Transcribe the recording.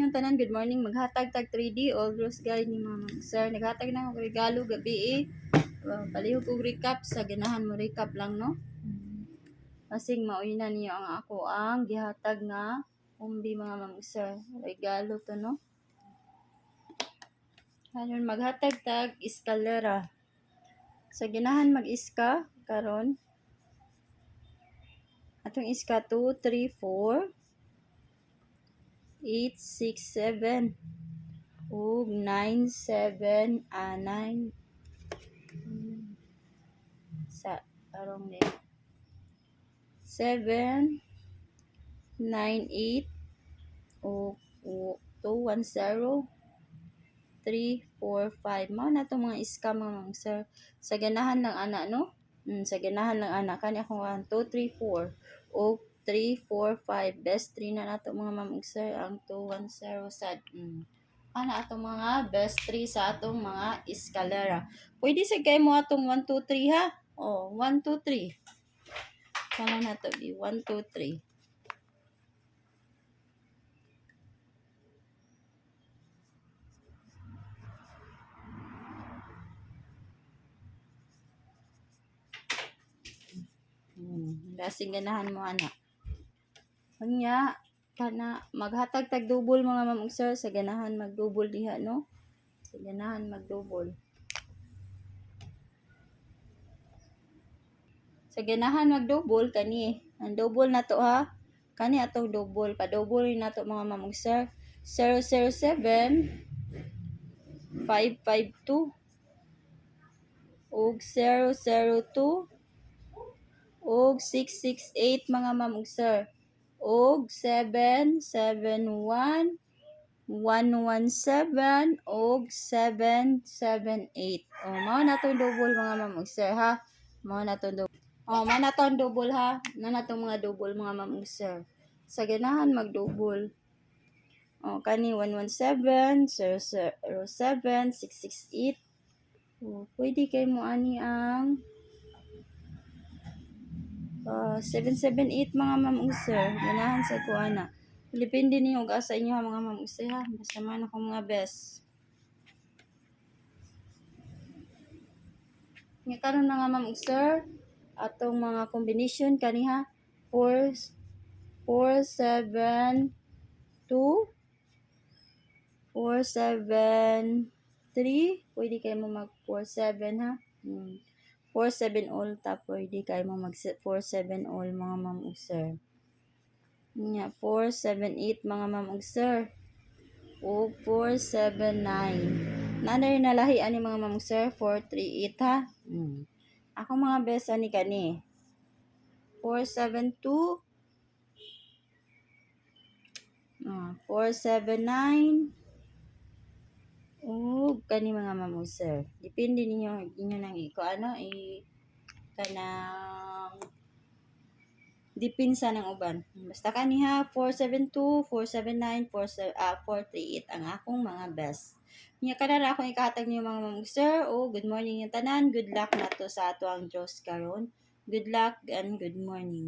yung tanan, good morning. Maghatag tag 3D all rose guide ni mama. Sir, naghatag na ako regalo gabi palihog og recap sa ganahan mo recap lang no. Kasing mauina niyo ang ako ang gihatag nga umbi mga ma'am sir. Regalo to no. Karon maghatag tag eskalera. Sa ganahan mag-iska karon atong iska 2, 3, 4 8, 6, 7 ug 9, 7, 9 sa tarong ni 7, 9, 8 ug 2, 1, 0 3, 4, 5 mao na itong mga iska mga sir. Sa ganahan lang ana no. Sa ganahan lang ana kani akong 1, 2, 3, 4 o 3, 4, 5 best 3 na nato mga ma'am sir ang 2, 1, 0 sad. Ana atong mga best 3 sa atong mga eskalera. Pwede sa kay mo atong 1, 2, 3 ha. 1, 2, 3. Kana na to 1, 2, 3. Lasing ganahan mo ana. Kanya kana maghatag tag double mga ma'am sir sa ganahan mag-double diha no. Sa ganahan mag-double. Sa ganahan mag-double kani. Ang double na to ha. Kani atong double pa double na to mga ma'am sir. 007 552 ug 002 ug 668 mga ma'am sir. Og 771 117 og 778. Mao na to double mga ma'am sir ha. Mao na to double. Mao na to double ha. Na tong mga double mga ma'am sir. Sa ganahan mag-double. Kani 117 007 668. Pwede kay mo ani ang 778 mga ma'am sir. Ganahan sa kuana. Depende niyo og asa inyo mga ma'am sir ha. Basta man ako mga best. Nga karon na nga ma'am sir, atong mga combination kaniha 4 7 2 4 7 3. Pwede kayo mo mag 4 7 ha. 4-7 all ta pwede kayo mo mag 4-7 all mga ma'am sir. 4-7-8 mga ma'am sir. O 4-7-9. Nanay nalahi ani mga ma'am sir 4-3-8 ha. Ako mga best ani kani 4-7-2 4-7-9 kani mga ma'am sir. Depende ninyo nang kanang dipinsa ng uban. Basta kaniha 472, 479, 438 ang akong mga best. Nya kanara akong ikahatag niyo mga ma'am sir. Good morning yung tanan. Good luck na to sa ato ang Diyos karon. Good luck and good morning.